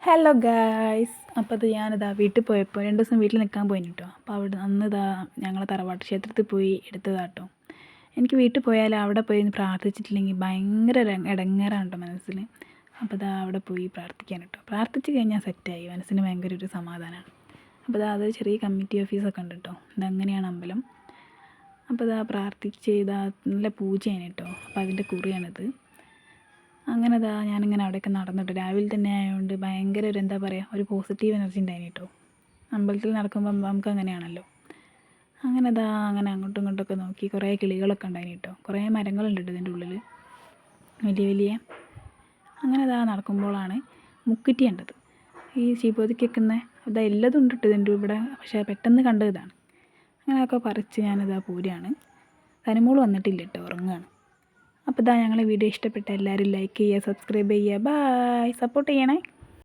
Hello guys. അപ്പോൾ ഇത് ഞാനിതാ വീട്ടിൽ പോയപ്പോൾ 2 ദിവസം വീട്ടിൽ നിൽക്കാൻ പോയിന് കേട്ടോ. അപ്പോൾ അവിടെ അന്നിതാ ഞങ്ങൾ തറവാട്ട് ക്ഷേത്രത്തിൽ പോയി എടുത്തതാട്ടോ. എനിക്ക് വീട്ടിൽ പോയാൽ അവിടെ പോയി പ്രാർത്ഥിച്ചിട്ടില്ലെങ്കിൽ ഭയങ്കര ഇടങ്ങേറാണ് കേട്ടോ മനസ്സിൽ. അപ്പോൾ ഇതാ അവിടെ പോയി പ്രാർത്ഥിക്കാൻ കേട്ടോ. പ്രാർത്ഥിച്ച് കഴിഞ്ഞാൽ സെറ്റായി, മനസ്സിന് ഭയങ്കര ഒരു സമാധാനമാണ്. അപ്പോൾ ഇതാ അത് ചെറിയ കമ്മിറ്റി ഓഫീസൊക്കെ ഉണ്ട് കേട്ടോ. ഇതങ്ങനെയാണ് അമ്പലം. അപ്പോൾ ഇതാ പ്രാർത്ഥിച്ച് ഇതാ നല്ല പൂജയാണ് കേട്ടോ. അപ്പോൾ അതിൻ്റെ കുറിയാണിത്. അങ്ങനെ ഞാനിങ്ങനെ അവിടെയൊക്കെ നടന്നിട്ട് രാവിലെ തന്നെ ആയതുകൊണ്ട് ഭയങ്കര ഒരു എന്താ പറയുക, ഒരു പോസിറ്റീവ് എനർജി ഉണ്ടായിന് കേട്ടോ. അമ്പലത്തിൽ നടക്കുമ്പം നമുക്ക് അങ്ങനെയാണല്ലോ. അങ്ങനെ അങ്ങനെ അങ്ങോട്ടും ഇങ്ങോട്ടൊക്കെ നോക്കി കുറേ കിളികളൊക്കെ ഉണ്ടായിന് കേട്ടോ. കുറേ മരങ്ങളുണ്ട് ഇതിൻ്റെ ഉള്ളിൽ, വലിയ വലിയ. അങ്ങനെ നടക്കുമ്പോഴാണ് മുക്കുറ്റി കണ്ടത്. ഈ ശീപോതിക്ക് വെക്കുന്ന എല്ലാതും ഉണ്ട് കേട്ടോ ഇതിൻ്റെ ഇവിടെ, പക്ഷേ പെട്ടെന്ന് കണ്ടത് ഇതാണ്. അങ്ങനെയൊക്കെ പറിച്ച് ഞാനിതാ പോരുകയാണ്. തനിമോൾ വന്നിട്ടില്ല കേട്ടോ, ഉറങ്ങുകയാണ്. അപ്പോൾ ഞങ്ങളെ വീഡിയോ ഇഷ്ടപ്പെട്ട എല്ലാവരും ലൈക്ക് ചെയ്യുക, സബ്സ്ക്രൈബ് ചെയ്യുക, ബായ്, സപ്പോർട്ട് ചെയ്യണേ.